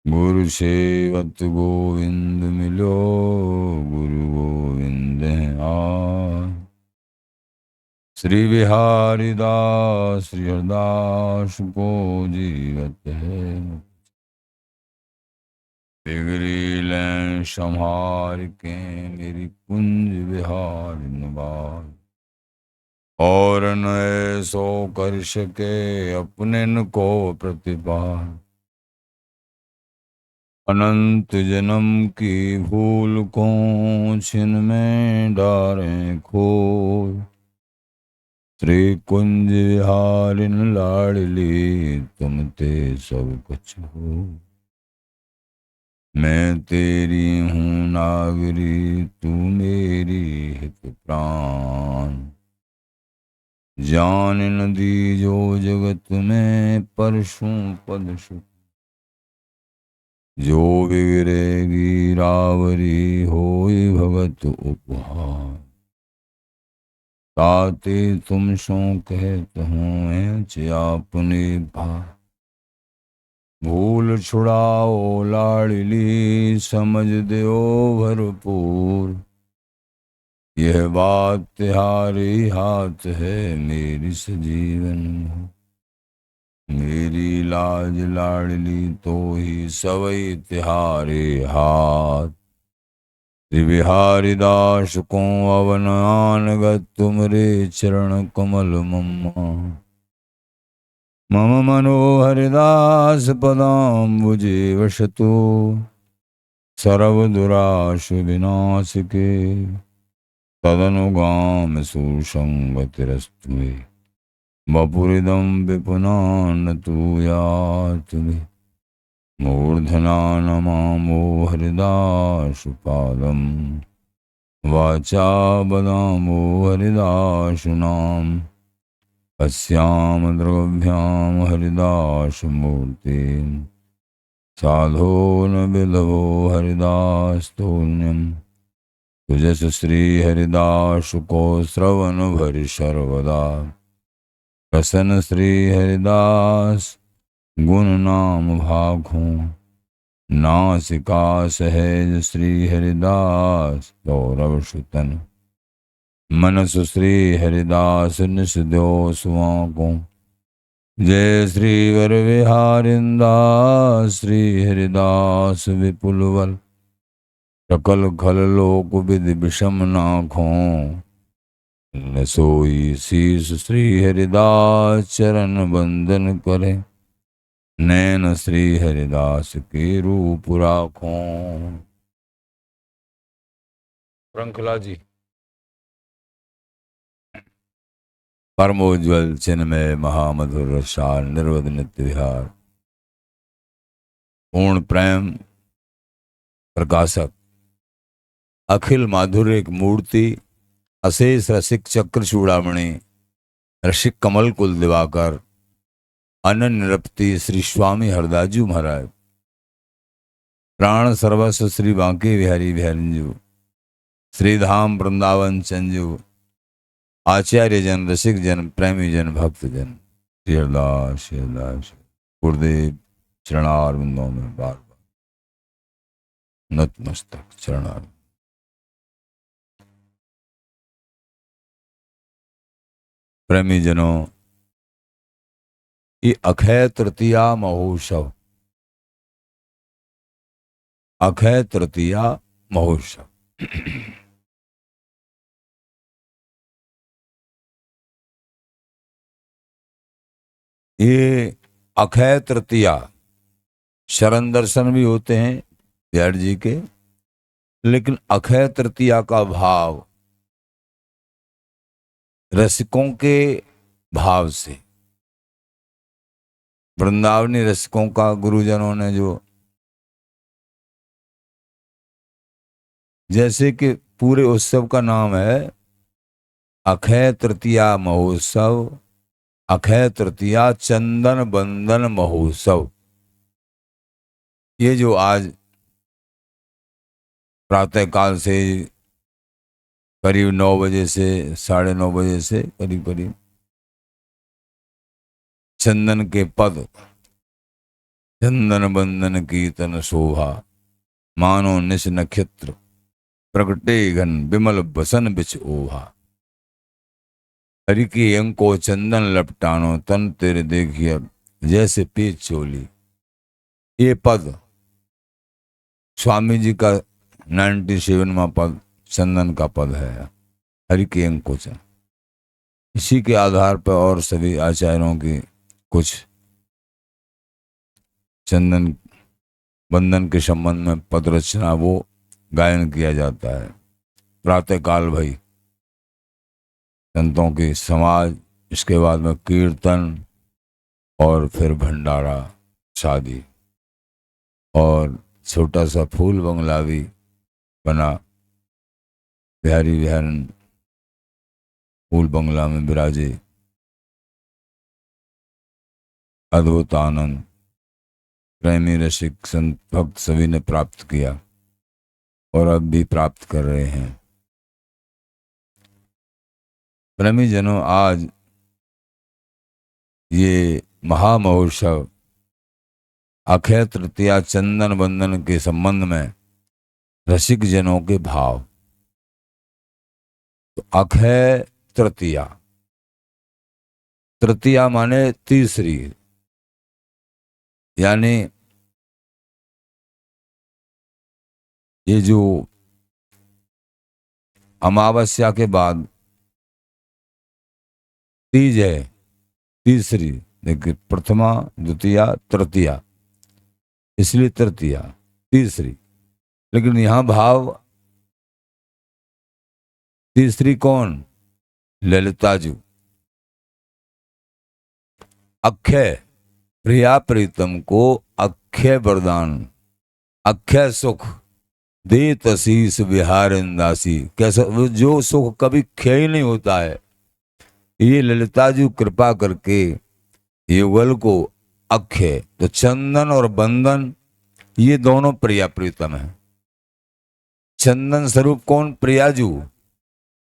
गुरु सेवत गोविंद मिलो, गुरु गोविंद है आ। श्री बिहारी दास श्री हरदास को जीवत है। बिगड़ी लें संहार के मेरी कुंज बिहार निवास। और न सो कर सके अपने न को प्रतिपाल। अनंत जन्म की भूल को छिन में डारें खोल। श्री कुंज विहारिन लाडली तुम ते सब कुछ हो। मैं तेरी हूँ नागरी तू मेरी हित प्राण। जान न दी जो जगत में परशु पद सुख। जो बिगड़ेगी रावरी होई भगत उपहार। ताते तुम सो कहत हूँ ऐच आपने भा। भूल छुड़ाओ लाडली समझ दो भरपूर। यह बात तिहारी हाथ है मेरी सजीवन हो। मेरी लाज लाडली तो ही सवई तिहारे हाथ। श्री बिहारी दास को अवन आनगत तुमरे चरण कमल मम्मा। मम मनोहरिदास पदाम्बुजे वसतु। सर्वदुराशु विनाशिके तदनुगाम सुसंगतिरस्तु मे। वपुरिदं विपुनान तू यातु मे। मूर्धना नमामो हरिदास पादम। वाचा बदामो हरिदास नाम। अस्याम द्रव्याम हरिदास मूर्ति। साधो न बिलवो हरिदास तोन्यम। तुजस श्री हरिदास को श्रवण भरि सर्वदा। प्रसन्न श्री हरिदास गुण नाम भाखों। नासिका सहज श्री हरिदास गौरव सुतन। मनस श्री हरिदास निस दो सुआको। जय श्री वर विहारिंदास श्री हरिदास विपुलवल। सकल खल लोक विधि विषम नाखों। न सोई शीस श्री हरिदास चरण बंदन करे। नैन श्री हरिदास के रूप राखों। श्रृंखला जी। परमोज्वल चिन्मय महामधुर रसाल निर्वध नित्य विहार। पूर्ण प्रेम प्रकाशक अखिल माधुर्य मूर्ति। अशेष रसिक चक्र चूड़ामणि। रसिक कमल कुल दिवाकर। अनन्य निरपति श्री स्वामी हरदासजी महाराज। प्राण सर्वस्व श्री बांके बिहारी बिहारिंजू। श्रीधाम वृंदावन चंजू। आचार्य जन रसिक जन प्रेमी जन भक्त जन। श्री हरदास गुरुदेव चरणारविंदों में बार बार नतमस्तक चरणार। प्रेमी जनों, ये अक्षय तृतीया महोत्सव। अक्षय तृतीया महोत्सव ये अक्षय तृतीया शरण दर्शन भी होते हैं बिहार जी के। लेकिन अक्षय तृतीया का भाव रसिकों के भाव से, वृंदावनी रसिकों का गुरुजनों ने जो, जैसे कि पूरे उत्सव का नाम है अक्षय तृतीया महोत्सव। अक्षय तृतीया चंदन बंदन महोत्सव। ये जो आज प्रातःकाल से करीब 9 बजे से 9:30 बजे से करीब करीब चंदन के पद चंदन बंदन कीर्तन शोभा, मानो निश नक्षत्र प्रगटे घन विमल बसन बिच ओभा। हरि की अंग को चंदन लपटानो, तन तेरे देखिए जैसे पीच चोली। ये पद स्वामी जी का 97वां पद चंदन का पद है। हरि की अंग को चंदन, इसी के आधार पर और सभी आचार्यों की कुछ चंदन बंधन के संबंध में पद रचना वो गायन किया जाता है। प्रातःकाल भाई संतों की समाज, इसके बाद में कीर्तन और फिर भंडारा शादी, और छोटा सा फूल बंगला भी बना। बिहारी बिहारन फूल बंगला में विराजे, अद्भुत आनंद प्रेमी रसिक संत भक्त सभी ने प्राप्त किया और अब भी प्राप्त कर रहे हैं। प्रेमी जनों, आज ये महामहोत्सव अक्षय तृतीया चंदन बंदन के संबंध में रसिक जनों के भाव। तो अक्षय तृतीया, तृतीया माने तीसरी, यानी ये जो अमावस्या के बाद तीज है, तीसरी। देखिए, प्रथमा द्वितीया तृतीया, इसलिए तृतीया तीसरी। लेकिन यहां भाव तीसरी कौन? ललिताजू। अक्षय, प्रिया प्रीतम को अक्षय वरदान, अक्षय सुख देत असीस विहार इंदासी। कैसा जो सुख कभी क्षय ही नहीं होता है, ये ललिताजू कृपा करके युगल को अक्षय। तो चंदन और बंदन ये दोनों प्रिया प्रीतम है। चंदन स्वरूप कौन? प्रियाजू।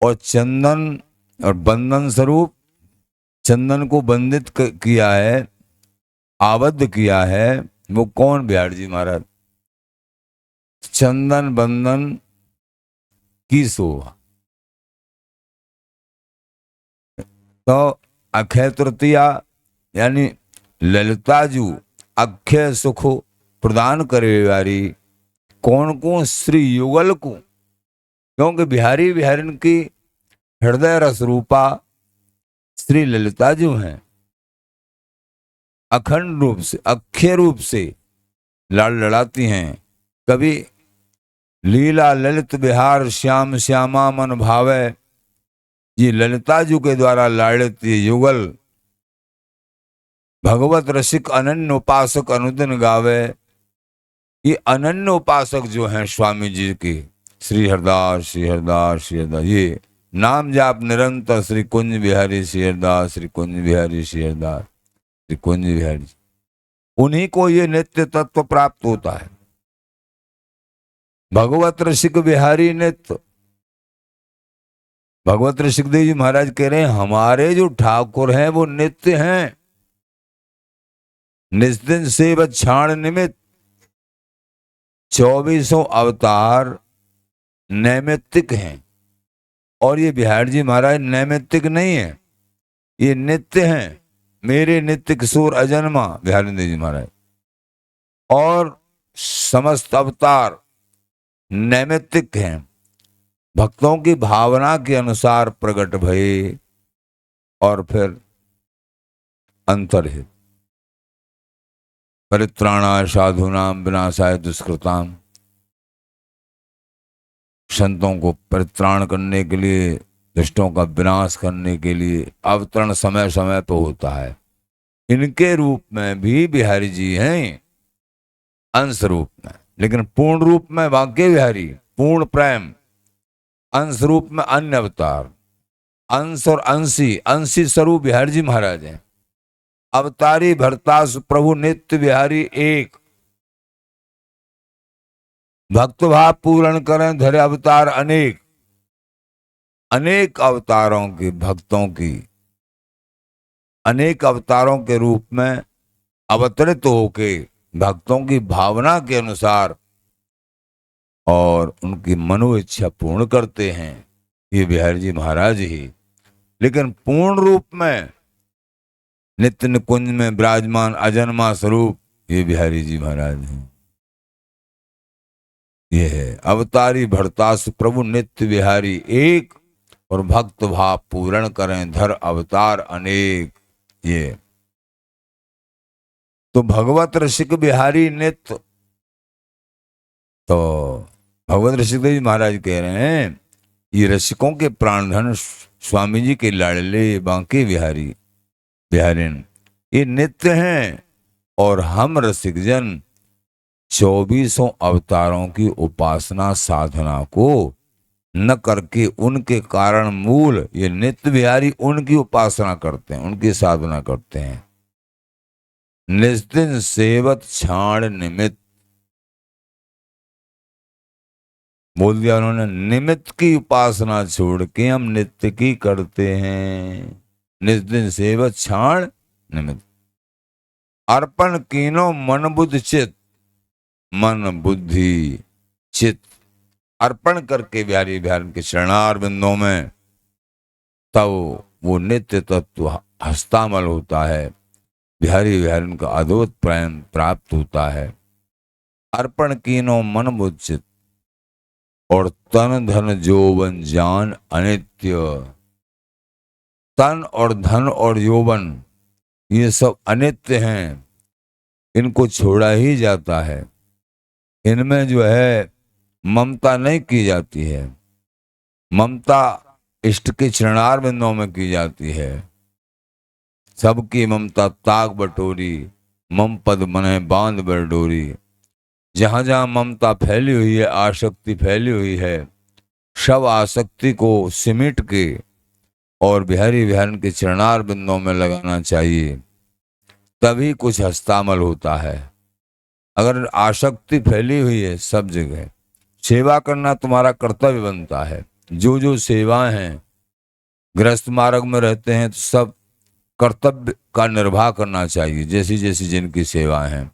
और चंदन और बंधन स्वरूप, चंदन को बंधित किया है, आबद्ध किया है, वो कौन? बिहारी जी महाराज। चंदन बंधन की शोभा। तो अक्षय तृतीया यानी ललिताजू अक्षय सुख प्रदान करे वाली कौन को? श्री युगल को। क्योंकि बिहारी बिहारिन की हृदय रस रूपा श्री ललिताजू हैं। अखंड रूप से, अक्षय रूप से लाड़ लड़ाती हैं। कभी लीला ललित बिहार श्याम श्यामा मन भावे, ये ललिताजू के द्वारा लाड़ित ये युगल भगवत रसिक अनन्य उपासक अनुदिन गावे। ये अनन्य उपासक जो हैं स्वामी जी की, श्री हरदास श्री हरदास श्री हरदास, ये नाम जाप निरंतर श्री कुंज बिहारी श्री हरदास, श्री कुंज बिहारी श्री हरदास, श्री कुंज बिहारी, उन्हीं को ये नित्य तत्व प्राप्त होता है। भगवत रसिक बिहारी नित्य। भगवत रसिक देव जी महाराज कह रहे हैं हमारे जो ठाकुर हैं वो नित्य हैं। निस्दिन सेव क्षाण निमित्त 2400 अवतार नैमित्तिक हैं। और ये बिहारी जी महाराज नैमित्तिक नहीं है, ये नित्य हैं। मेरे नित्य किशोर अजन्मा बिहारी देव जी महाराज। और समस्त अवतार नैमित्तिक हैं, भक्तों की भावना के अनुसार प्रकट भये और फिर अंतर्हित। परित्राणाय साधूनाम विनाशाय दुष्कृताम। संतों को परित्राण करने के लिए, दुष्टों का विनाश करने के लिए अवतरण समय समय पर होता है। इनके रूप में भी बिहारी जी हैं, अंश रूप में, लेकिन पूर्ण रूप में वाक्य बिहारी, पूर्ण प्रेम। अंश रूप में अन्य अवतार, अंश और अंशी, अंशी स्वरूप बिहारी जी महाराज हैं। अवतारी भरतास प्रभु नित्य बिहारी एक। भक्त भाव पूर्ण करें धरे अवतार अनेक। अनेक अवतारों की, भक्तों की अनेक अवतारों के रूप में अवतरित होके भक्तों की भावना के अनुसार और उनकी मनो इच्छा पूर्ण करते हैं ये बिहारी जी महाराज ही। लेकिन पूर्ण रूप में नित्य निकुंज में विराजमान अजन्मा स्वरूप ये बिहारी जी महाराज हैं। ये है अवतारी भरतासु प्रभु नित्य बिहारी एक, और भक्त भाव पूर्ण करें धर अवतार अनेक। ये तो भगवत ऋषिक बिहारी नित्य, तो भगवत ऋषिक देव जी महाराज कह रहे हैं ये रसिकों के प्राणधन स्वामी जी के लाडले बांके बिहारी बिहारिन ये नित्य हैं, और हम रसिक जन 24 अवतारों की उपासना साधना को न करके उनके कारण मूल ये नित्य बिहारी उनकी उपासना करते हैं, उनकी साधना करते हैं। निस्दिन सेवत छाण निमित्त, बोल दिया उन्होंने, निमित्त की उपासना छोड़ के हम नित्य की करते हैं। निस्दिन सेवत छाण निमित्त अर्पण कीनो मन बुद्धि चित, मन बुद्धि चित अर्पण करके बिहारी बिहारन के चरणार बिंदों में, तब वो नित्य तत्व हस्तामल होता है, बिहारी बिहारन का अद्भुत प्रेम प्राप्त होता है। अर्पण कीनो मन बुद्धि चित और तन धन जोवन जान अनित्य, तन और धन और यौवन ये सब अनित्य हैं, इनको छोड़ा ही जाता है। इनमें जो है ममता नहीं की जाती है, ममता इष्ट के चरणार बिंदों में की जाती है। सबकी ममता ताक बटोरी, मम पद मने बांध बरडोरी। जहां जहां ममता फैली हुई है, आसक्ति फैली हुई है, सब आसक्ति को सिमट के और बिहारी बिहारन के चरणार बिंदों में लगाना चाहिए, तभी कुछ हस्तामल होता है। अगर आसक्ति फैली हुई है सब जगह, सेवा करना तुम्हारा कर्तव्य बनता है। जो जो सेवाएं हैं, गृहस्थ मार्ग में रहते हैं तो सब कर्तव्य का निर्वाह करना चाहिए, जैसी जैसी जिनकी सेवाएं हैं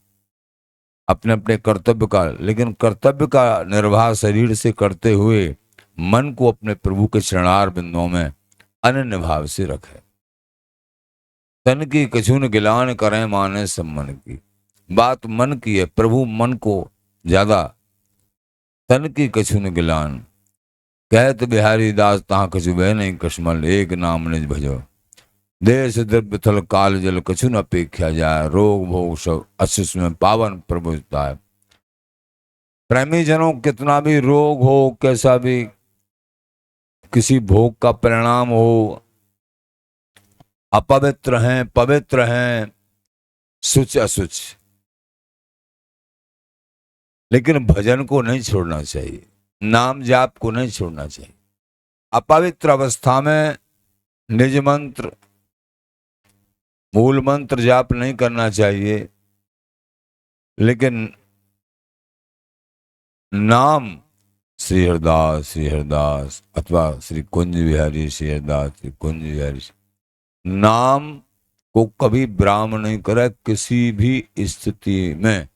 अपने अपने कर्तव्य का, लेकिन कर्तव्य का निर्वाह शरीर से करते हुए मन को अपने प्रभु के चरणार बिंदुओं में अनन्य भाव से रखे। तन की कछुन गिलान करें माने सब मन की, बात मन की है, प्रभु मन को ज्यादा। तन की कछुन गिलान कहत बिहारी दास तहाँ कछु बह नहीं कश्मल, एक नाम निज भजो देश द्रव्य थल काल जल कछुन अपेक्षा जाए, रोग भोग सब अशिष में पावन प्रभुता है। प्रेमी जनों कितना भी रोग हो, कैसा भी किसी भोग का परिणाम हो, अपवित्र हैं पवित्र हैं, सुच असुच, लेकिन भजन को नहीं छोड़ना चाहिए, नाम जाप को नहीं छोड़ना चाहिए। अपवित्र अवस्था में निज मंत्र मूल मंत्र जाप नहीं करना चाहिए, लेकिन नाम श्री हरदास अथवा श्री कुंज बिहारी श्री हरदास श्री कुंज बिहारी, नाम को कभी विराम नहीं करे किसी भी स्थिति में।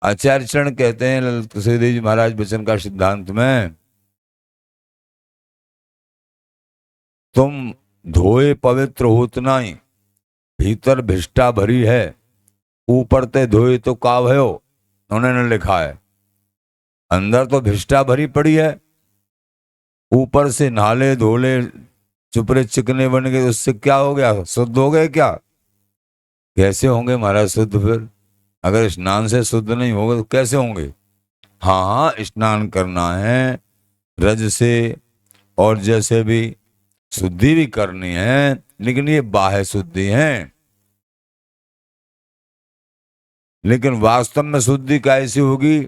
आचार्य चरण कहते हैं ललित श्रीदेव जी महाराज वचन का सिद्धांत में, तुम धोए पवित्र होत नहीं, भीतर भिष्टा भरी है, ऊपर ते धोए तो का भयो, उन्होंने लिखा है। अंदर तो भिष्टा भरी पड़ी है, ऊपर से नाले धोले चुपरे चिकने बन गए, उससे क्या हो गया, शुद्ध हो गए क्या? कैसे होंगे महाराज शुद्ध? फिर अगर स्नान से शुद्ध नहीं होगा तो कैसे होंगे? हाँ, स्नान करना है रज से और जैसे भी शुद्धि भी करनी है, लेकिन ये बाह्य शुद्धि है। लेकिन वास्तव में शुद्धि कैसी होगी?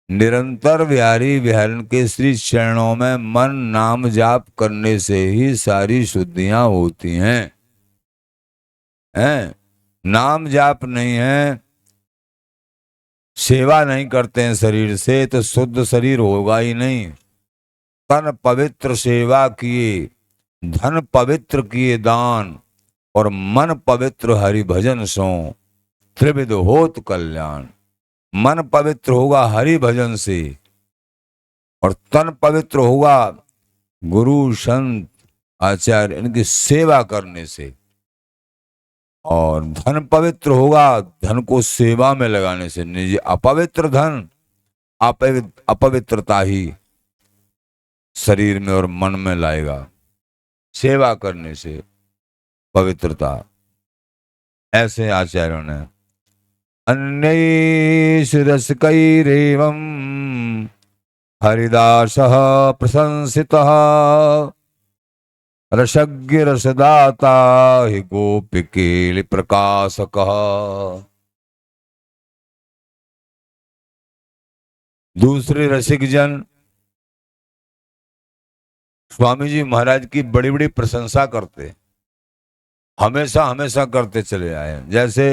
निरंतर बिहारी बिहारन के श्री चरणों में मन नाम जाप करने से ही सारी शुद्धियां होती हैं। नाम जाप नहीं है, सेवा नहीं करते हैं शरीर से, तो शुद्ध शरीर होगा ही नहीं। तन पवित्र सेवा किए, धन पवित्र किए दान, और मन पवित्र हरि भजन सो त्रिविध होत कल्याण। मन पवित्र होगा हरि भजन से, और तन पवित्र होगा गुरु संत आचार्य इनकी सेवा करने से, और धन पवित्र होगा धन को सेवा में लगाने से। निज अपवित्र धन अपवित्रता ही शरीर में और मन में लाएगा, सेवा करने से पवित्रता। ऐसे आचार्यों ने अन्यैष रसकैरेवं हरिदासः प्रशंसितः रसज्ञ रसदाता हि गोपिकेलि प्रकाशकः। दूसरे रसिक जन स्वामी जी महाराज की बड़ी बड़ी प्रशंसा करते, हमेशा हमेशा करते चले आए। जैसे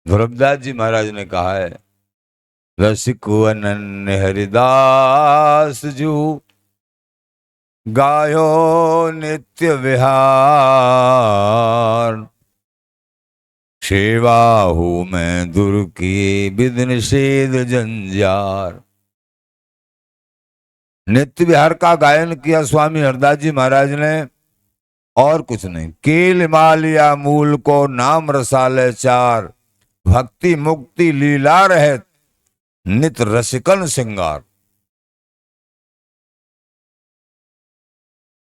ध्रुवदास जी महाराज ने कहा है, रसिक अनन्य हरिदास जू गायो नित्य विहार, सेवा हूं मैं दुर की विधि निषेध जंजार। नित्य विहार का गायन किया स्वामी हरदास जी महाराज ने, और कुछ नहीं। केल मालिया मूल को नाम रसाले चार, भक्ति मुक्ति लीला रहे नित रसिकन सिंगार।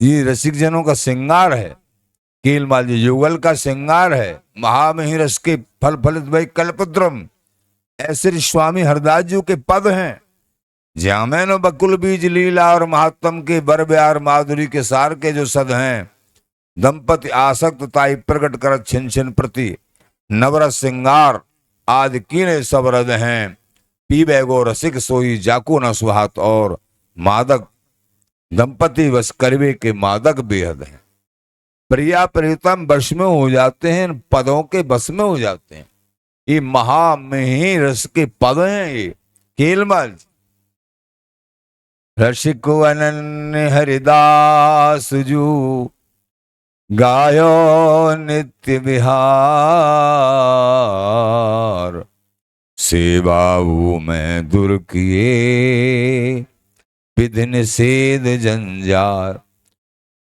ये रसिक जनों का सिंगार है, केल माली युगल का सिंगार है। महामही रस के फल फलित वही कल्पद्रुम, ऐसे स्वामी हरदास जी के पद हैं। ज्यामैन बकुल बीज लीला और महात्म के बर ब्यार माधुरी के सार के जो सद हैं। दंपति आसक्त ताई प्रकट कर छिन छिन प्रति, नवरस सिंगार आदि कीने सब रद हैं। पीबे गो रसिक सोई जाको न सुहात, और मादक दंपति वश करवे के मादक बेहद हैं। प्रिया प्रियतम वश में हो जाते हैं, पदों के बस में हो जाते हैं। ये महामही रस के पद हैं ये केलमल। रसिक अनन्य हरिदास जू गायो नित्य विहार, सेवाऊ में दुर किए विधि निषेध जंजार।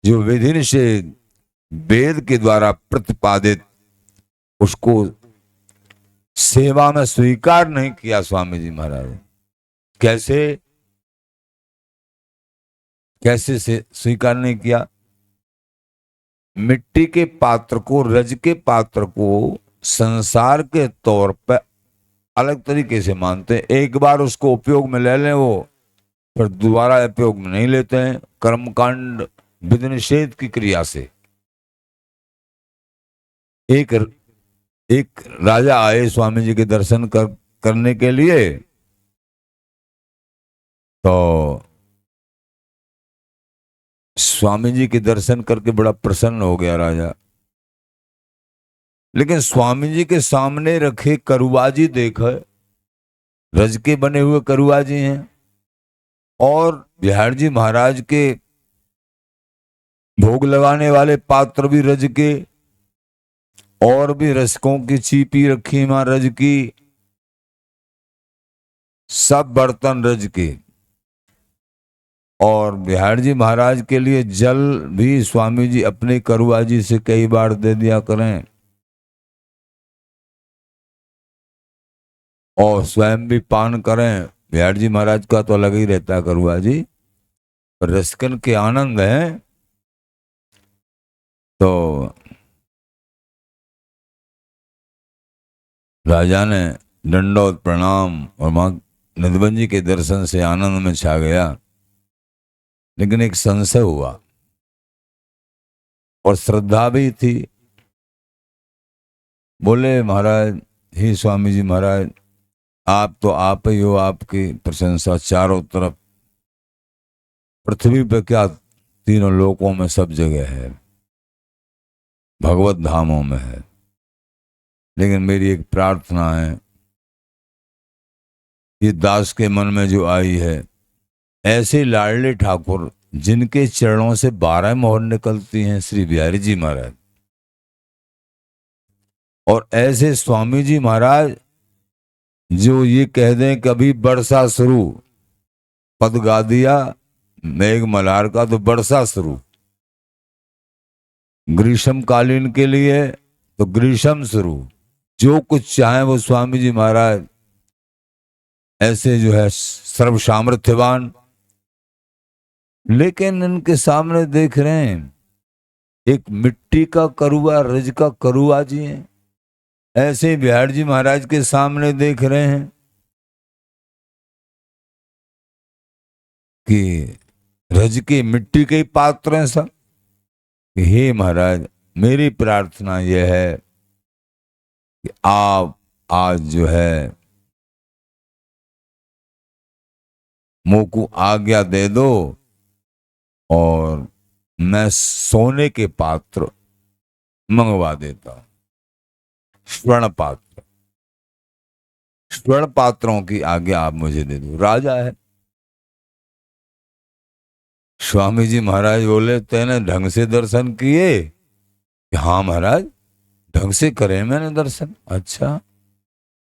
जो विधि निषेध वेद के द्वारा प्रतिपादित, उसको सेवा में स्वीकार नहीं किया स्वामी जी महाराज। कैसे कैसे से स्वीकार नहीं किया? मिट्टी के पात्र को, रज के पात्र को संसार के तौर पर अलग तरीके से मानते हैं। एक बार उसको उपयोग में ले लें वो, फिर दोबारा उपयोग में नहीं लेते हैं। कर्मकांड विधि निषेध की क्रिया से। एक राजा आए स्वामी जी के दर्शन करने के लिए, तो स्वामी जी के दर्शन करके बड़ा प्रसन्न हो गया राजा। लेकिन स्वामी जी के सामने रखे करुआजी देखा, रज के बने हुए करुआजी हैं, और बिहार जी महाराज के भोग लगाने वाले पात्र भी रज के, और भी रसकों की चीपी रखी मां रज की, सब बर्तन रज के। और बिहार जी महाराज के लिए जल भी स्वामी जी अपने करुआजी से कई बार दे दिया करें, और स्वयं भी पान करें। बिहार जी महाराज का तो अलग ही रहता है करुआजी, पर रसकन के आनंद है। तो राजा ने दंडोत प्रणाम, और मां नंदबन जी के दर्शन से आनंद में छा गया। लेकिन एक संशय हुआ, और श्रद्धा भी थी। बोले, महाराज ही स्वामी जी महाराज, आप तो आप ही हो, आपकी प्रशंसा चारों तरफ पृथ्वी पर क्या, तीनों लोकों में सब जगह है, भगवत धामों में है। लेकिन मेरी एक प्रार्थना है, ये दास के मन में जो आई है, ऐसे लाडले ठाकुर जिनके चरणों से 12 मोहर निकलती हैं, श्री बिहारी जी महाराज, और ऐसे स्वामी जी महाराज जो ये कह दें कभी वर्षा शुरू, पद गा दिया मेघ मल्हार का तो वर्षा शुरू, ग्रीष्म कालीन के लिए तो ग्रीष्म शुरू, जो कुछ चाहे वो स्वामी जी महाराज ऐसे जो है सर्व सामर्थ्यवान। लेकिन इनके सामने देख रहे हैं एक मिट्टी का करुआ, रज का करुआ जी हैं। ऐसे ही बिहार जी महाराज के सामने देख रहे हैं कि रज के मिट्टी के ही पात्र हैं सब। हे महाराज, मेरी प्रार्थना यह है कि आप आज जो है मुंह को आज्ञा दे दो और मैं सोने के पात्र मंगवा देता हूं, स्वर्ण पात्र, स्वर्ण पात्रों की आज्ञा आप मुझे दे दो। राजा है। स्वामी जी महाराज बोले तेने ढंग से दर्शन किए? हाँ महाराज, ढंग से करे मैंने दर्शन। अच्छा,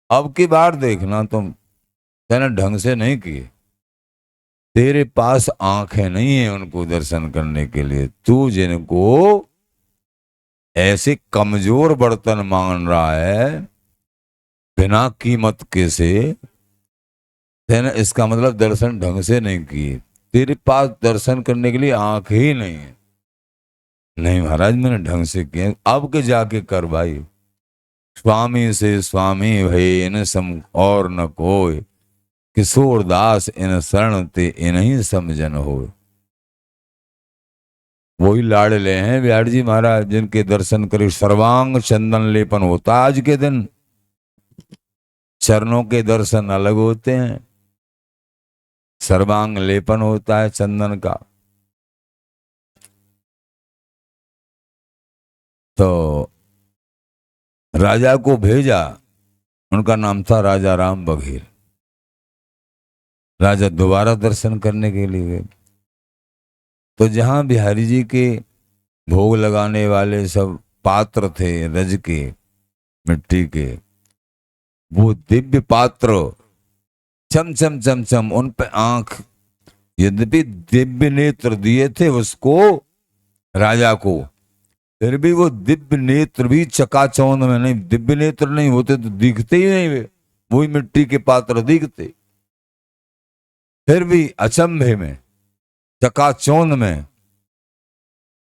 अब की बार देखना तुम, तेने ढंग से नहीं किए, तेरे पास आंखें नहीं है उनको दर्शन करने के लिए। तू जिनको ऐसे कमजोर बर्तन मान रहा है बिना कीमत के से, तेने इसका मतलब दर्शन ढंग से नहीं किए। तेरे पास दर्शन करने के लिए आंख ही नहीं है। नहीं महाराज, मैंने ढंग से किया। अब के जाके कर भाई। स्वामी से स्वामी भई इन सम और न कोई, किशोर दास इन शरण ते इन्हीं समझन हो। वही लाडले हैं बिहार जी महाराज जिनके दर्शन करे सर्वांग चंदन लेपन होता है। आज के दिन चरणों के दर्शन अलग होते हैं, सर्वांग लेपन होता है चंदन का। तो राजा को भेजा, उनका नाम था राजा राम बघेल। राजा दोबारा दर्शन करने के लिए गए तो जहां बिहारी जी के भोग लगाने वाले सब पात्र थे रज के, मिट्टी के, वो दिव्य पात्र चम चम चम चम, उन पे आंख, यद्यपि दिव्य नेत्र दिए थे उसको, राजा को, फिर भी वो दिव्य नेत्र भी चकाचौंध में नहीं, दिव्य नेत्र नहीं होते तो दिखते ही नहीं वे, वही मिट्टी के पात्र दिखते। फिर भी अचंभे में, चकाचौंध में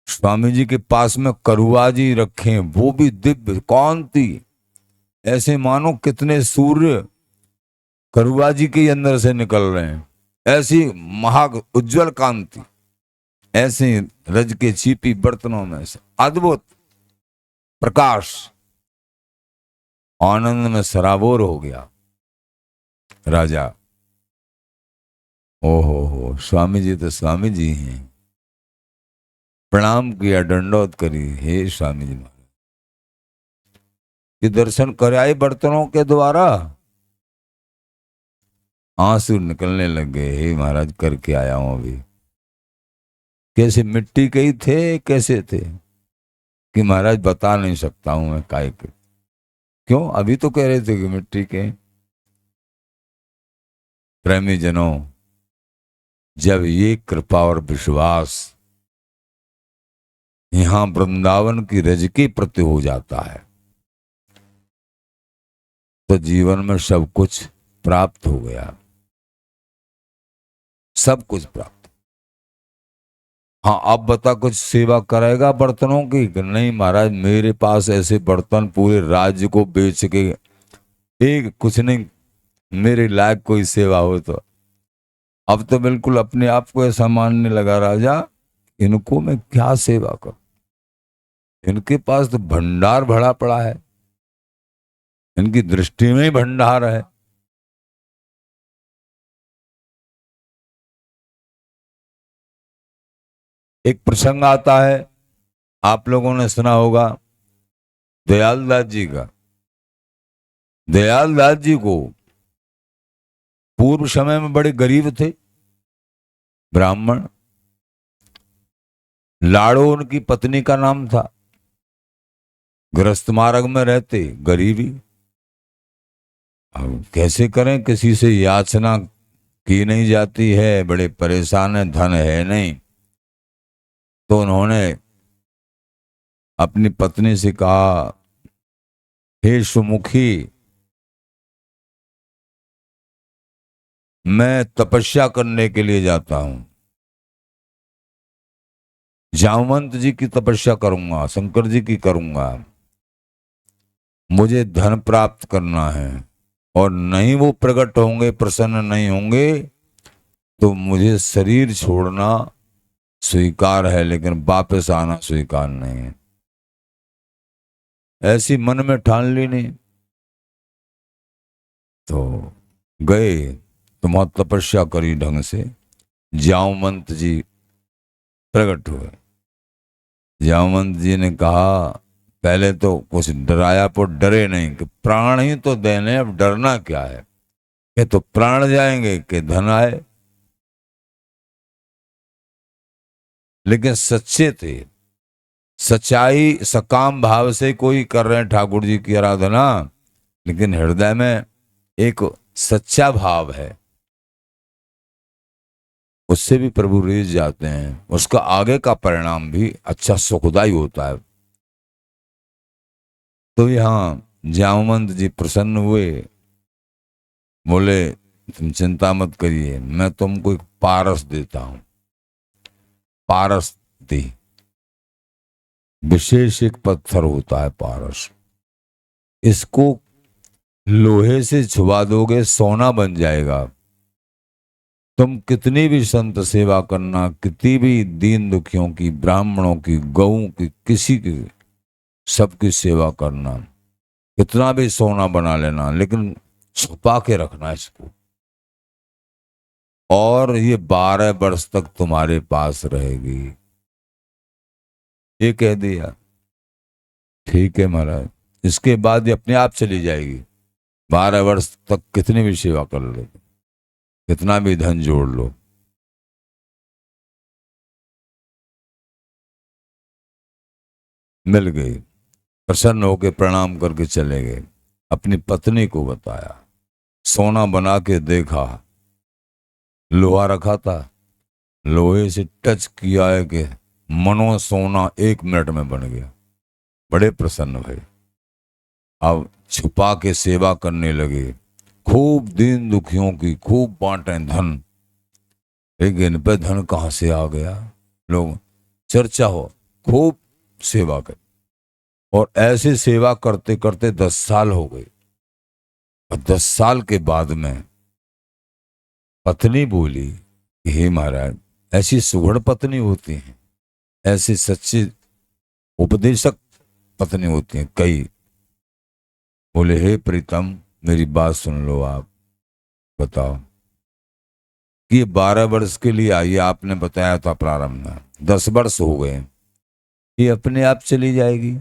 स्वामी जी के पास में करुआ जी रखे, वो भी दिव्य कांति, ऐसे मानो कितने सूर्य करुआ जी के अंदर से निकल रहे हैं, ऐसी महा उज्जवल कांति, ऐसे रज के छीपी बर्तनों में से अद्भुत प्रकाश। आनंद में सराबोर हो गया राजा। ओहो हो, स्वामी जी तो स्वामी जी हैं। प्रणाम किया, दंडोत करी, हे स्वामी जी महाराज, ये दर्शन कराए बर्तनों के द्वारा। आंसू निकलने लग गए, हे महाराज करके आया हूं अभी। कैसे मिट्टी के ही थे, कैसे थे कि महाराज बता नहीं सकता हूं मैं काय के। क्यों, अभी तो कह रहे थे कि मिट्टी के। प्रेमी जनों, जब ये कृपा और विश्वास यहां वृंदावन की रज के प्रति हो जाता है तो जीवन में सब कुछ प्राप्त हो गया, सब कुछ प्राप्त। हाँ, अब बता कुछ सेवा करेगा बर्तनों की? नहीं महाराज, मेरे पास ऐसे बर्तन पूरे राज्य को बेच के एक कुछ नहीं, मेरे लायक कोई सेवा हो तो। अब तो बिल्कुल अपने आप को ऐसा मानने लगा राजा, इनको मैं क्या सेवा करूं, इनके पास तो भंडार भरा पड़ा है, इनकी दृष्टि में ही भंडार है। एक प्रसंग आता है, आप लोगों ने सुना होगा, दयालदास जी का। दयालदास जी को पूर्व समय में बड़े गरीब थे, ब्राह्मण। लाड़ो उनकी पत्नी का नाम था। गृहस्थ मार्ग में रहते गरीबी, अब कैसे करें, किसी से याचना की नहीं जाती है, बड़े परेशान है, धन है नहीं। तो उन्होंने अपनी पत्नी से कहा, हे सुमुखी, मैं तपस्या करने के लिए जाता हूं, जामवंत जी की तपस्या करूंगा, शंकर जी की करूंगा, मुझे धन प्राप्त करना है, और नहीं वो प्रकट होंगे, प्रसन्न नहीं होंगे, तो मुझे शरीर छोड़ना स्वीकार है, लेकिन वापस आना स्वीकार नहीं है। ऐसी मन में ठान ली नहीं। तो गए, तो वहां तपस्या करी ढंग से, जामवंत जी प्रकट हुए। जामवंत जी ने कहा, पहले तो कुछ डराया, पर डरे नहीं, कि प्राण ही तो देने, अब डरना क्या है, कि तो प्राण जाएंगे कि धन आए। लेकिन सच्चे थे, सच्चाई सकाम भाव से कोई कर रहे हैं ठाकुर जी की आराधना, लेकिन हृदय में एक सच्चा भाव है, उससे भी प्रभु रीझ जाते हैं, उसका आगे का परिणाम भी अच्छा सुखदाई होता है। तो यहाँ जामवंत जी प्रसन्न हुए, बोले तुम चिंता मत करिए, मैं तुमको एक पारस देता हूं। पारस दी, विशेष एक पत्थर होता है पारस, इसको लोहे से छुआ दोगे सोना बन जाएगा। तुम कितनी भी संत सेवा करना, कितनी भी दीन दुखियों की, ब्राह्मणों की, गऊ की, किसी की, सबकी सेवा करना, कितना भी सोना बना लेना, लेकिन छुपा के रखना इसको, और ये 12 वर्ष तक तुम्हारे पास रहेगी। ये कह दिया, ठीक है महाराज। इसके बाद ये अपने आप चली जाएगी। 12 वर्ष तक कितनी भी सेवा कर लो, कितना भी धन जोड़ लो। मिल गई, प्रसन्न होकर प्रणाम करके चले गए। अपनी पत्नी को बताया, सोना बना के देखा, लोहा रखा था, लोहे से टच किया है कि मनो सोना 1 मिनट में बन गया। बड़े प्रसन्न भई। अब छुपा के सेवा करने लगे, खूब दीन दुखियों की खूब बांटे धन। एक इन पे धन कहां से आ गया, लोग चर्चा हो, खूब सेवा कर, और ऐसे सेवा करते करते 10 साल हो गए। और 10 साल के बाद में पत्नी बोली, हे महाराज, ऐसी सुघड़ पत्नी होती है, ऐसी सच्ची उपदेशक पत्नी होती है कई। बोले, हे प्रीतम, मेरी बात सुन लो, आप बताओ कि ये 12 वर्ष के लिए आई, आपने बताया था प्रारंभ में, 10 वर्ष हो गए, ये अपने आप चली जाएगी।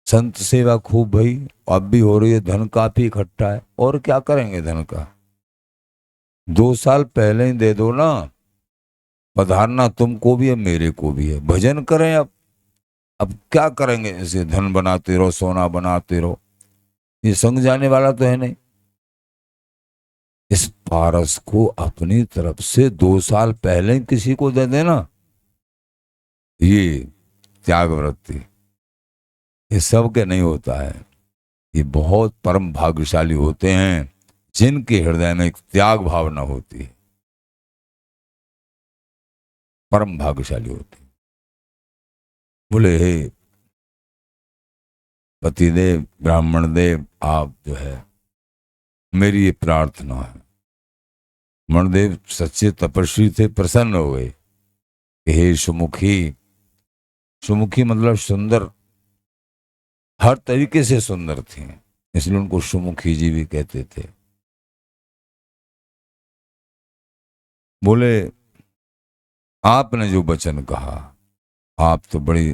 संत सेवा खूब भई, अब भी हो रही है, धन काफी इकट्ठा है, और क्या करेंगे धन का, 2 साल पहले ही दे दो ना, पधारना तुमको भी है, मेरे को भी है, भजन करें। अब क्या करेंगे, ऐसे धन बनाते रहो, सोना बनाते रहो, ये संग जाने वाला तो है नहीं। इस पारस को अपनी तरफ से 2 साल पहले किसी को दे देना, ये त्याग वृत्ति, ये सब के नहीं होता है। ये बहुत परम भाग्यशाली होते हैं जिनके हृदय में एक त्याग भावना होती है, परम भाग्यशाली होते हैं। बोले, हे पतिदेव, ब्राह्मण देव, आप जो है, मेरी ये प्रार्थना है। मणदेव सच्चे तपस्वी थे, प्रसन्न हो गए कि हे सुमुखी, सुमुखी मतलब सुंदर, हर तरीके से सुंदर थी, इसलिए उनको सुमुखी जी भी कहते थे। बोले, आपने जो वचन कहा, आप तो बड़ी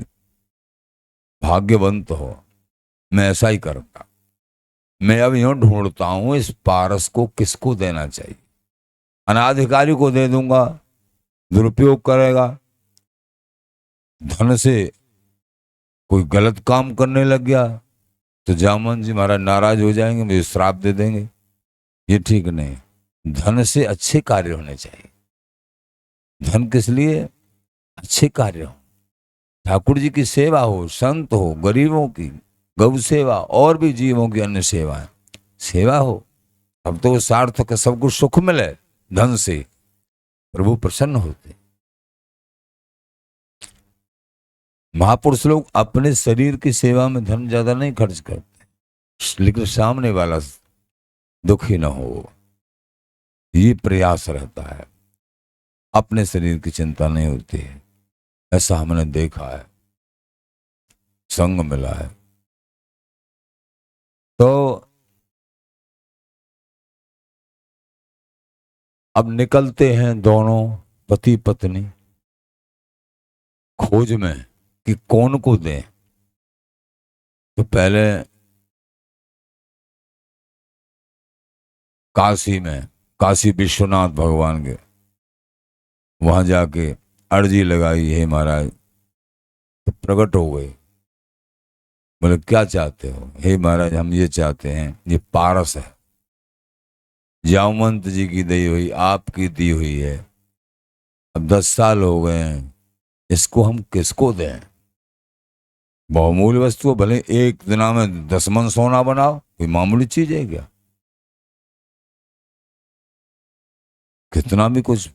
भाग्यवंत हो, मैं ऐसा ही करूंगा। मैं अब यूं ढूंढता हूं इस पारस को किसको देना चाहिए, अनाधिकारी को दे दूंगा, दुरुपयोग करेगा, धन से कोई गलत काम करने लग गया तो जामन जी महाराज नाराज हो जाएंगे, मुझे श्राप दे देंगे। ये ठीक नहीं। धन से अच्छे कार्य होने चाहिए। धन किस लिए? अच्छे कार्य हो, ठाकुर जी की सेवा हो, संत हो, गरीबों की गौ सेवा और भी जीवों की अन्य सेवाएं, सेवा हो, अब तो वो सार्थक है, सब कुछ सुख मिले। धन से प्रभु प्रसन्न होते। महापुरुष लोग अपने शरीर की सेवा में धन ज्यादा नहीं खर्च करते, लेकिन सामने वाला दुखी न हो ये प्रयास रहता है। अपने शरीर की चिंता नहीं होती है, ऐसा हमने देखा है, संग मिला है। तो अब निकलते हैं दोनों पति पत्नी खोज में कि कौन को दें। तो पहले काशी में, काशी विश्वनाथ भगवान के वहां जाके अर्जी लगाई, हे महाराज। तो प्रकट हो गए, बोले क्या चाहते हो? हे महाराज हम ये चाहते हैं, ये पारस है, जामवंत जी की दी हुई, आपकी दी हुई है, अब 10 साल हो गए हैं, इसको हम किसको दें? बहुमूल्य वस्तु, भले एक दिना में 10 मन सोना बनाओ, कोई मामूली चीज है क्या? कितना भी कुछ,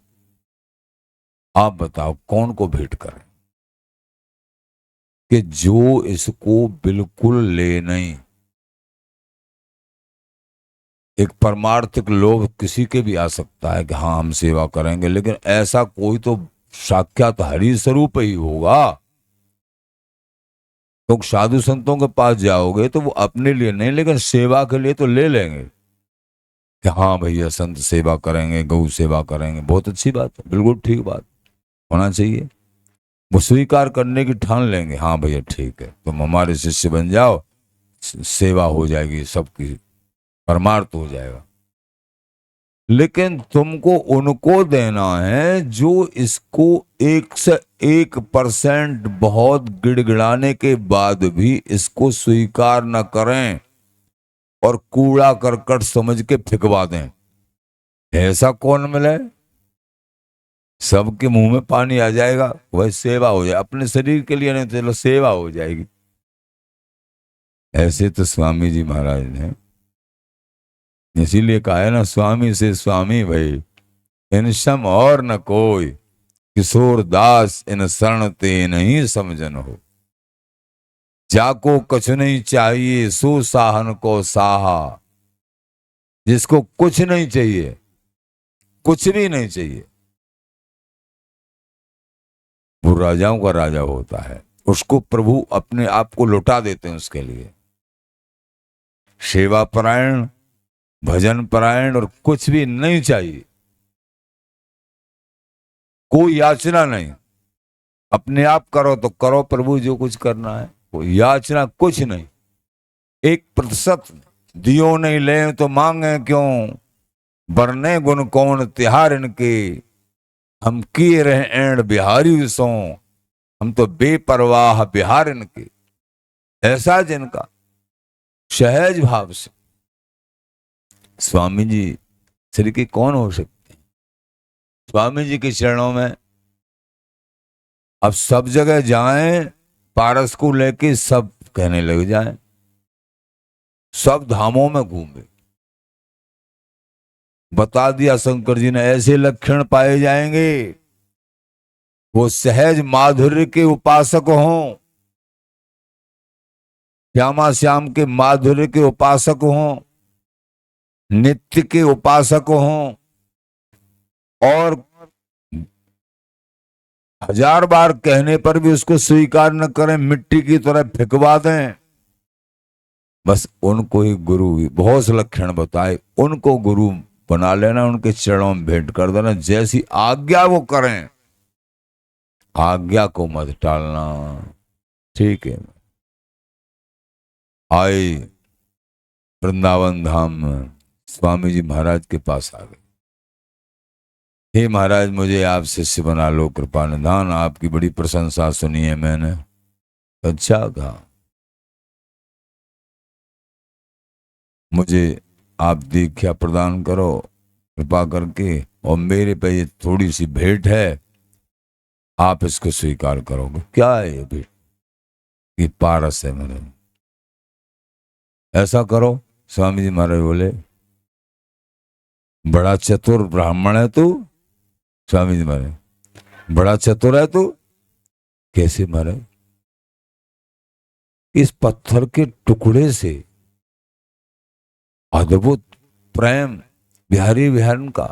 आप बताओ कौन को भेंट करें कि जो इसको बिल्कुल ले नहीं। एक परमार्थिक लोभ किसी के भी आ सकता है कि हाँ हम सेवा करेंगे, लेकिन ऐसा कोई तो साक्षात हरि स्वरूप ही होगा। तो साधु संतों के पास जाओगे तो वो अपने लिए नहीं, लेकिन सेवा के लिए तो ले लेंगे कि हाँ भैया संत सेवा करेंगे, गौ सेवा करेंगे, बहुत अच्छी बात है, बिल्कुल ठीक बात होना चाहिए। वो स्वीकार करने की ठान लेंगे, हाँ भैया ठीक है तुम हमारे शिष्य बन जाओ, सेवा हो जाएगी, सबकी परमार्थ हो जाएगा। लेकिन तुमको उनको देना है जो इसको 1 से 1% बहुत गिड़गिड़ाने के बाद भी इसको स्वीकार न करें और कूड़ा करकट समझ के फेंकवा दें। ऐसा कौन मिले? सबके मुंह में पानी आ जाएगा, वह सेवा हो जाए, अपने शरीर के लिए नहीं, चलो सेवा हो जाएगी। ऐसे तो स्वामी जी महाराज ने इसीलिए कहा है ना, स्वामी से स्वामी भाई इन सम और न कोई, किशोर दास इन शरण ते नहीं समझन हो। जाको कुछ नहीं चाहिए सो साहन को साहा। जिसको कुछ नहीं चाहिए, कुछ भी नहीं चाहिए, वो राजाओं का राजा होता है, उसको प्रभु अपने आप को लुटा देते हैं उसके लिए। सेवा परायण, भजन परायण और कुछ भी नहीं चाहिए, कोई याचना नहीं, अपने आप करो तो करो प्रभु जो कुछ करना है, कोई याचना कुछ नहीं। 1% दियो नहीं ले तो मांगे क्यों, बरने गुण कौन तिहार इनके, हम किए रहे एण बिहारी सो, हम तो बेपरवाह बिहार इनके। ऐसा जिनका सहज भाव से स्वामी जी श्री के कौन हो सकते हैं? स्वामी जी के चरणों में अब सब जगह जाएं, पारस को लेके सब कहने लग जाएं, सब धामों में घूमे। बता दिया शंकर जी ने, ऐसे लक्षण पाए जाएंगे वो सहज माधुर्य के उपासक हों, श्यामा श्याम के माधुर्य के उपासक हों, नित्य के उपासक हों, और 1000 बार कहने पर भी उसको स्वीकार न करें, मिट्टी की तरह फेंकवा दें। बस उनको ही गुरु, बहुत से लक्षण बताए, उनको गुरु बना लेना, उनके चरणों में भेंट कर देना, जैसी आज्ञा वो करें, आज्ञा को मत टालना। ठीक है, आए वृंदावन धाम में स्वामी जी महाराज के पास आ गए। हे महाराज मुझे आप शिष्य बना लो, कृपा निधान, आपकी बड़ी प्रशंसा सुनी है मैंने, अच्छा कहा, मुझे आप दीक्षा प्रदान करो कृपा करके, और मेरे पे ये थोड़ी सी भेंट है, आप इसको स्वीकार करोगे? क्या है ये भेंट? ये पारस है मेरे। ऐसा करो, स्वामी जी महाराज बोले, बड़ा चतुर ब्राह्मण है तू। स्वामी जी महाराज, बड़ा चतुर है तू। कैसे महाराज? इस पत्थर के टुकड़े से अद्भुत प्रेम बिहारी विहारन का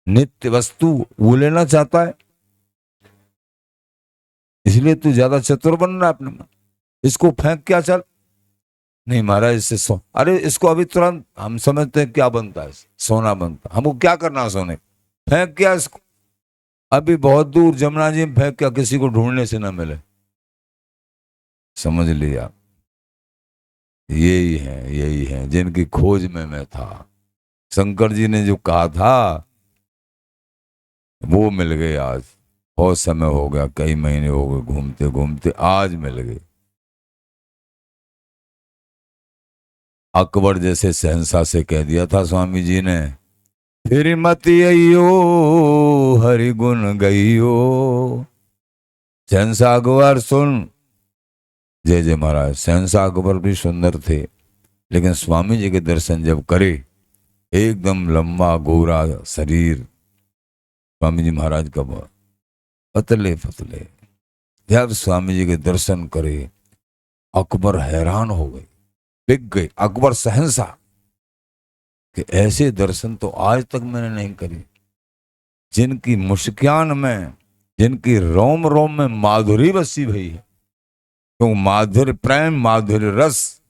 नित्य वस्तु वो लेना चाहता है, इसलिए तू ज्यादा चतुर बन रहा है अपने में। इसको फेंक क्या चल। नहीं महाराज, इससे अरे इसको अभी तुरंत हम समझते हैं क्या बनता है, सोना बनता। हमको क्या करना है सोने? फेंक क्या इसको, अभी बहुत दूर जमुना जी में फेंक क्या, किसी को ढूंढने से ना मिले। समझ लिया, यही है जिनकी खोज में मैं था। शंकर जी ने जो कहा था वो मिल गए आज। बहुत समय हो गया, कई महीने हो गए घूमते घूमते, आज मिल गए। अकबर जैसे शहंशाह से कह दिया था स्वामी जी ने, फिर मत अयो हरि गुण गइयो। शहंशाह अकबर सुन, जय जय महाराज। शहंशाह अकबर भी सुंदर थे, लेकिन स्वामी जी के दर्शन जब करे, एकदम लंबा गोरा शरीर, स्वामी जी महाराज का पतले पतले, जब स्वामी जी के दर्शन करे अकबर हैरान हो गए, बिक गए। अकबर शहंशाह कि ऐसे दर्शन तो आज तक मैंने नहीं करे, जिनकी मुस्कान में, जिनकी रोम रोम में माधुरी बसी भई है। तो माधुर्य प्रेम, माधुर्य रस,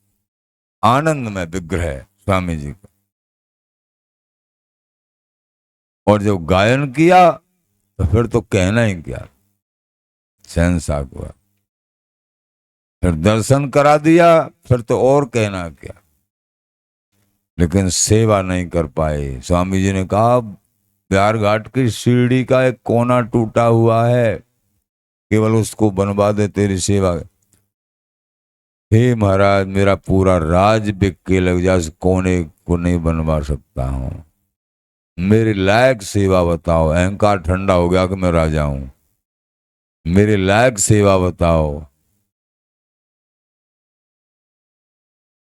आनंद में विग्रह है स्वामी जी का। और जब गायन किया तो फिर तो कहना ही क्या, शहंशाह को। फिर दर्शन करा दिया, फिर तो और कहना क्या। लेकिन सेवा नहीं कर पाए। स्वामी जी ने कहा, प्यार घाट की सीढ़ी का एक कोना टूटा हुआ है, केवल उसको बनवा दे तेरी सेवा। हे महाराज, मेरा पूरा राज बिक के लग जा, इस कोने को नहीं बनवा सकता हूं। मेरे लायक सेवा बताओ। अहंकार ठंडा हो गया कि मैं राजा हूं। मेरे लायक सेवा बताओ।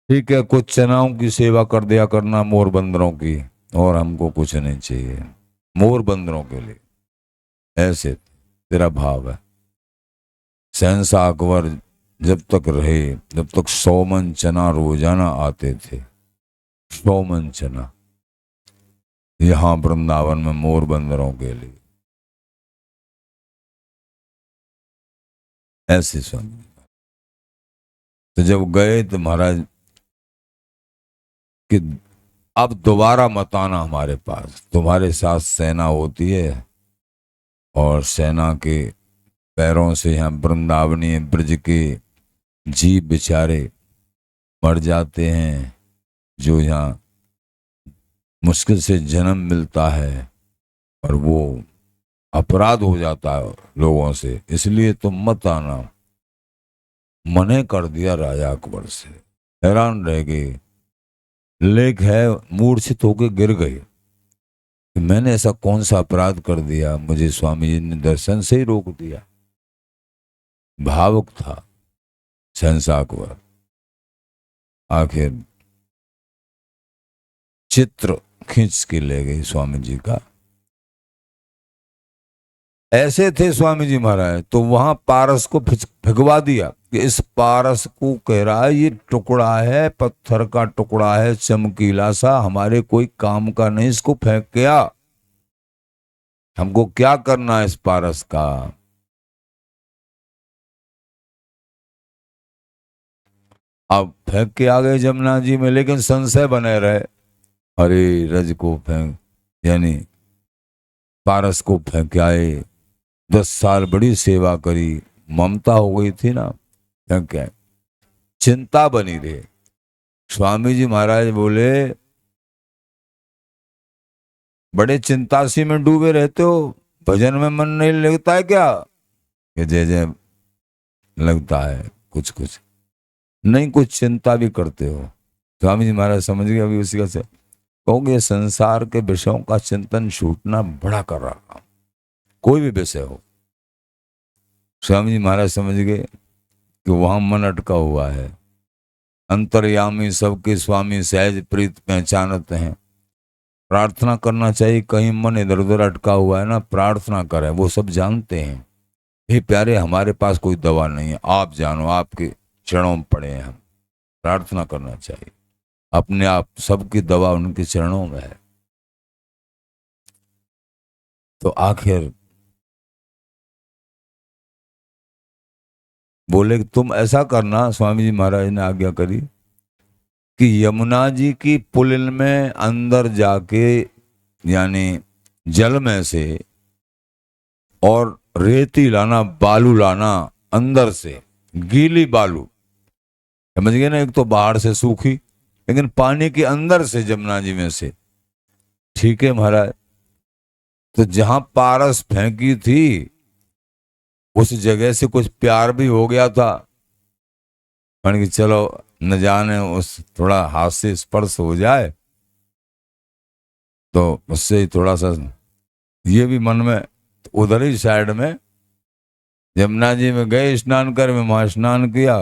ठीक है, कुछ चनाओं की सेवा कर दिया करना, मोर बंदरों की, और हमको कुछ नहीं चाहिए। मोर बंदरों के लिए, ऐसे तेरा भाव है। शहंशाह अकबर जब तक रहे, जब तक 100 मन चना रोजाना आते थे, 100 मन चना, यहां वृंदावन में मोर बंदरों के लिए। ऐसे सुन, तो जब गए तो महाराज कि अब दोबारा मत आना हमारे पास, तुम्हारे साथ सेना होती है, और सेना के पैरों से यहाँ वृंदावनी ब्रज के जीव बेचारे मर जाते हैं, जो यहाँ मुश्किल से जन्म मिलता है, और वो अपराध हो जाता है लोगों से, इसलिए तुम मत आना। मने कर दिया राजा अकबर से। हैरान रह गए, लेख है मूर्छित होकर गिर गए कि मैंने ऐसा कौन सा अपराध कर दिया, मुझे स्वामी जी ने दर्शन से ही रोक दिया। भावुक था शहंशाह अकबर। आखिर चित्र खींच के ले गए स्वामी जी का। ऐसे थे स्वामी जी महाराज, तो वहां पारस को भिगवा दिया कि इस पारस को कह रहा है ये टुकड़ा है, पत्थर का टुकड़ा है चमकीला सा, हमारे कोई काम का नहीं, इसको फेंक गया। हमको क्या करना है इस पारस का। अब फेंक के आ गए जमुना जी में, लेकिन संशय बने रहे। अरे रज को फेंक, यानी पारस को फेंक आए। 10 साल बड़ी सेवा करी, ममता हो गई थी ना, फेंक आए। चिंता बनी रही। स्वामी जी महाराज बोले, बड़े चिंतासी में डूबे रहते हो, भजन में मन नहीं लगता है क्या? कि जय जय लगता है कुछ कुछ, नहीं कुछ चिंता भी करते हो। स्वामी जी महाराज समझ गए अभी उसी का से, कहोगे संसार के विषयों का चिंतन छूटना बड़ा कर रहा काम, कोई भी विषय हो। स्वामी जी महाराज समझ गए कि वहां मन अटका हुआ है। अंतर्यामी सबके स्वामी सहज प्रीत पहचानते हैं। प्रार्थना करना चाहिए, कहीं मन इधर उधर अटका हुआ है ना, प्रार्थना करें, वो सब जानते हैं। हे प्यारे, हमारे पास कोई दवा नहीं है, आप जानो, आपके चरणों में पड़े हैं हम। प्रार्थना करना चाहिए, अपने आप सबकी दवा उनके चरणों में है। तो आखिर बोले कि तुम ऐसा करना, स्वामी जी महाराज ने आज्ञा करी कि यमुना जी की पुलिन में अंदर जाके, यानी जल में से, और रेती लाना, बालू लाना अंदर से, गीली बालू, समझ गए ना, एक तो बाहर से सूखी, लेकिन पानी के अंदर से जमुना जी में से। ठीक है महाराज। तो जहां पारस फेंकी थी उस जगह से कुछ प्यार भी हो गया था, मान कि चलो न जाने उस थोड़ा हाथ से स्पर्श हो जाए तो उससे ही थोड़ा सा ये भी मन में, उधर ही साइड में यमुना जी में गए स्नान कर, में वहां स्नान किया,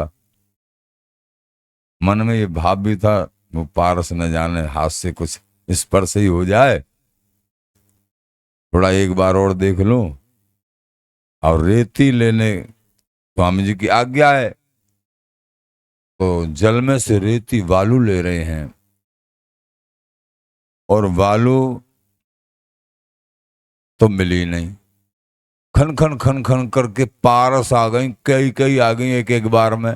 मन में ये भाव भी था वो पारस न जाने हाथ से कुछ स्पर्श ही हो जाए, थोड़ा एक बार और देख लूं। और रेती लेने स्वामी जी की आज्ञा है, तो जल में से रेती बालू ले रहे हैं, और बालू तो मिली नहीं। खन खन खन खन करके पारस आ गई, कई कई आ गई एक एक बार में।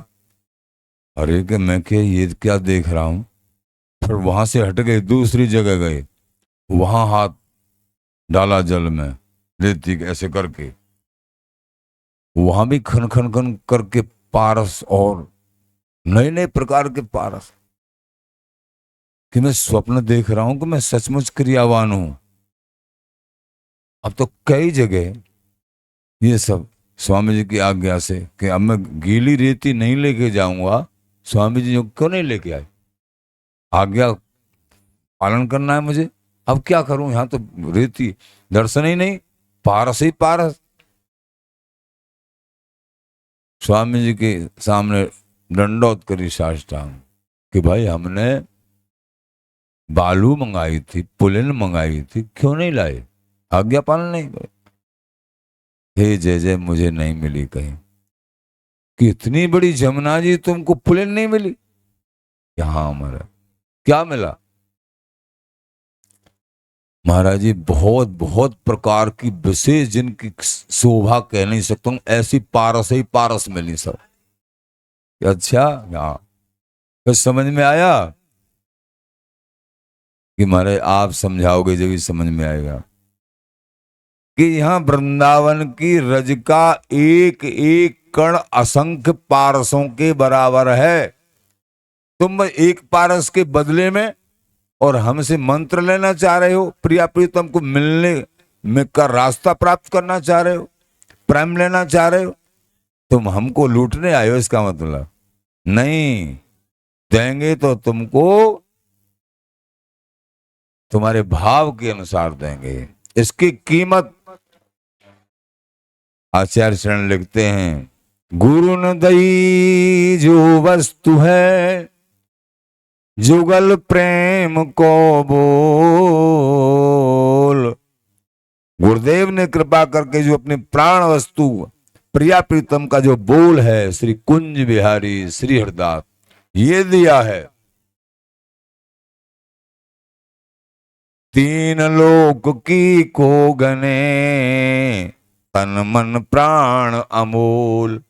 अरे कि मैं क्या ये क्या देख रहा हूं। फिर वहां से हट गए, दूसरी जगह गए, वहां हाथ डाला जल में, रेती के ऐसे करके, वहां भी खन खन खन करके पारस, और नए नए प्रकार के पारस, कि मैं स्वप्न देख रहा हूं कि मैं सचमुच क्रियावान हूं। अब तो कई जगह ये सब स्वामी जी की आज्ञा से कि अब मैं गीली रेती नहीं लेके जाऊंगा, स्वामी जी क्यों नहीं लेके आए, आज्ञा पालन करना है मुझे। अब क्या करूं, यहां तो रेती दर्शन ही नहीं, पारस ही पारस। स्वामी जी के सामने दंडौत करी साष्टांग कि भाई हमने बालू मंगाई थी, पुलिन मंगाई थी, क्यों नहीं लाए, आज्ञा पालन नहीं करे। हे जय जय, मुझे नहीं मिली कहीं कि इतनी बड़ी जमुना जी तुमको पुलिन नहीं मिली। यहां हमारा क्या मिला महाराज जी, बहुत बहुत प्रकार की विशेष जिनकी शोभा कह नहीं सकता हूं, ऐसी पारस ही पारस मिली सब। अच्छा, हाँ, तो समझ में आया कि महाराज आप समझाओगे जब भी समझ में आएगा कि यहां वृंदावन की रज का एक एक कण असंख्य पारसों के बराबर है। तुम एक पारस के बदले में और हमसे मंत्र लेना चाह रहे हो, प्रिया प्रीतम को मिलने में का रास्ता प्राप्त करना चाह रहे हो, प्रेम लेना चाह रहे हो, तुम हमको लूटने आए हो, इसका मतलब नहीं। देंगे तो तुमको तुम्हारे भाव के अनुसार देंगे। इसकी कीमत आचार्य शरण लिखते हैं, गुरु न दई जो वस्तु है, जुगल प्रेम को बोल। गुरुदेव ने कृपा करके जो अपनी प्राण वस्तु प्रिया प्रीतम का जो बोल है, श्री कुंज बिहारी श्री हरदास, ये दिया है। तीन लोक की को गने, तन मन प्राण अमूल।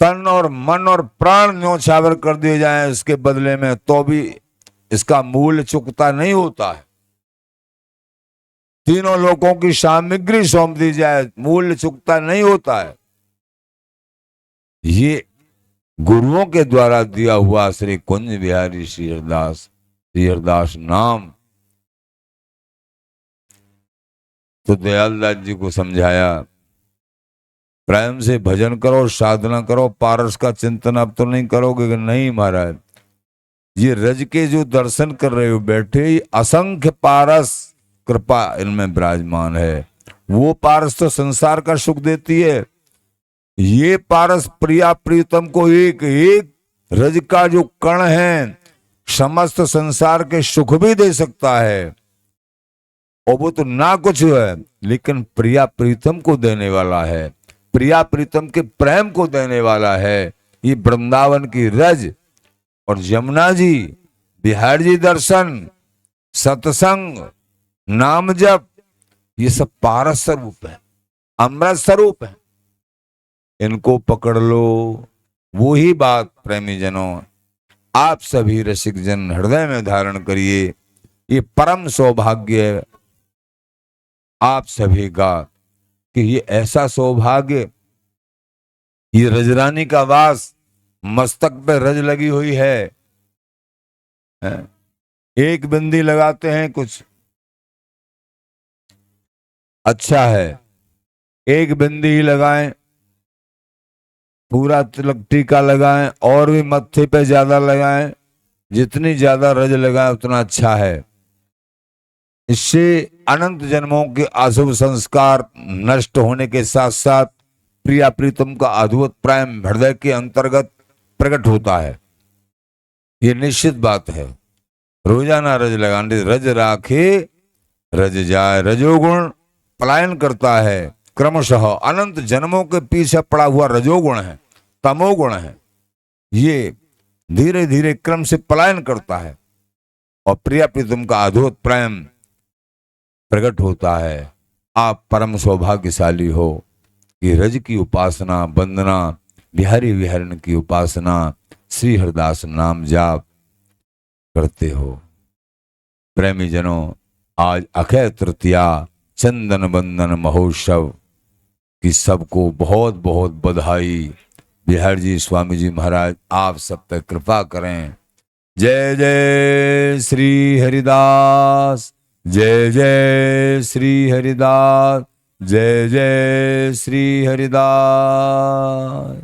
तन और मन और प्राण न्योछावर कर दिए जाए इसके बदले में, तो भी इसका मूल्य चुकता नहीं होता है। तीनों लोगों की सामग्री सौंप दी जाए, मूल्य चुकता नहीं होता है। ये गुरुओं के द्वारा दिया हुआ श्री कुंज बिहारी श्री हरदास नाम। तो दयालदास जी को समझाया प्रेम से भजन करो, साधना करो, पारस का चिंतन अब तो नहीं करोगे कि नहीं महाराज। ये रज के जो दर्शन कर रहे हो बैठे, ये असंख्य पारस कृपा इनमें विराजमान है। वो पारस तो संसार का सुख देती है, ये पारस प्रिया प्रीतम को एक एक रज का जो कण है समस्त संसार के सुख भी दे सकता है। और वो तो ना कुछ है, लेकिन प्रिया प्रीतम को देने वाला है, प्रिया प्रीतम के प्रेम को देने वाला है। ये वृंदावन की रज और यमुना जी, बिहार जी दर्शन, सत्संग, नाम जप, ये सब पारस स्वरूप है, अमृत स्वरूप है। इनको पकड़ लो। वो ही बात प्रेमी जनों आप सभी रसिक जन हृदय में धारण करिए। ये परम सौभाग्य है आप सभी का कि ये ऐसा सौभाग्य, ये रजरानी का वास, मस्तक पे रज लगी हुई है। एक बिंदी लगाते हैं कुछ अच्छा है, एक बिंदी ही लगाएं, पूरा तिलक टीका लगाएं और भी मत्थे पे ज्यादा लगाएं, जितनी ज्यादा रज लगाएं उतना अच्छा है। इससे अनंत जन्मों के अशुभ संस्कार नष्ट होने के साथ साथ प्रिया प्रीतम का अद्भुत प्रेम हृदय के अंतर्गत प्रकट होता है। ये निश्चित बात है। रोजाना रज लगाने, रज राखे रज जाए, रजोगुण पलायन करता है क्रमशः। अनंत जन्मों के पीछे पड़ा हुआ रजोगुण है, तमोगुण है, ये धीरे धीरे क्रम से पलायन करता है और प्रिया प्रीतम का अद्भुत प्रेम प्रकट होता है। आप परम सौभाग्यशाली हो कि रज की उपासना, वंदना, बिहारी विहरण की उपासना, श्री हरिदास नाम जाप करते हो। प्रेमी जनों, आज अक्षय तृतीया चंदन बंदन महोत्सव की सबको बहुत बहुत बधाई। बिहार जी स्वामी जी महाराज आप सब पे कृपा करें। जय जय श्री हरिदास, जय जय श्री हरिदास, जय जय श्री हरिदास।